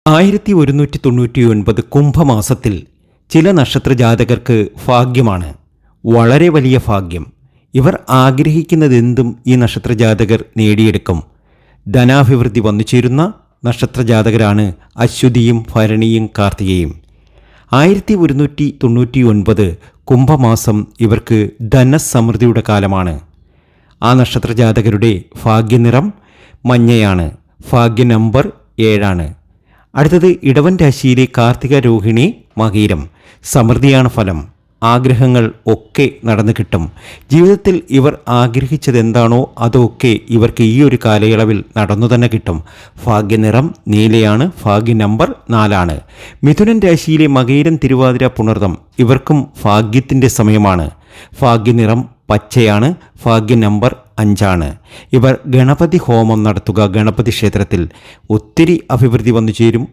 1199 കുംഭമാസത്തിൽ ചില നക്ഷത്രജാതകർക്ക് ഭാഗ്യമാണ്, വളരെ വലിയ ഭാഗ്യം. ഇവർ ആഗ്രഹിക്കുന്നതെന്തും ഈ നക്ഷത്രജാതകർ നേടിയെടുക്കും. ധനാഭിവൃദ്ധി വന്നുചേരുന്ന നക്ഷത്രജാതകരാണ് അശ്വതിയും ഭരണിയും കാർത്തികയും. 1199 കുംഭമാസം ഇവർക്ക് ധനസമൃദ്ധിയുടെ കാലമാണ്. ആ നക്ഷത്രജാതകരുടെ ഭാഗ്യനിറം മഞ്ഞയാണ്. ഭാഗ്യ നമ്പർ 7. അടുത്തത് ഇടവൻ രാശിയിലെ കാർത്തിക, രോഹിണി, മകീരം. സമൃദ്ധിയാണ് ഫലം. ആഗ്രഹങ്ങൾ ഒക്കെ നടന്നു കിട്ടും. ജീവിതത്തിൽ ഇവർ ആഗ്രഹിച്ചതെന്താണോ അതൊക്കെ ഇവർക്ക് ഈ ഒരു കാലയളവിൽ നടന്നു തന്നെ കിട്ടും. ഭാഗ്യനിറം നീലയാണ്. ഭാഗ്യ നമ്പർ 4. മിഥുനൻ രാശിയിലെ മകീരം, തിരുവാതിര, പുണർതം. ഇവർക്കും ഭാഗ്യത്തിൻ്റെ സമയമാണ്. ഭാഗ്യനിറം പച്ചയാണ്. ഭാഗ്യ നമ്പർ 5. ഇവർ ഗണപതി ഹോമം നടത്തുക. ഗണപതി ക്ഷേത്രത്തിൽ ഒത്തിരി അഭിവൃദ്ധി വന്നു ചേരും.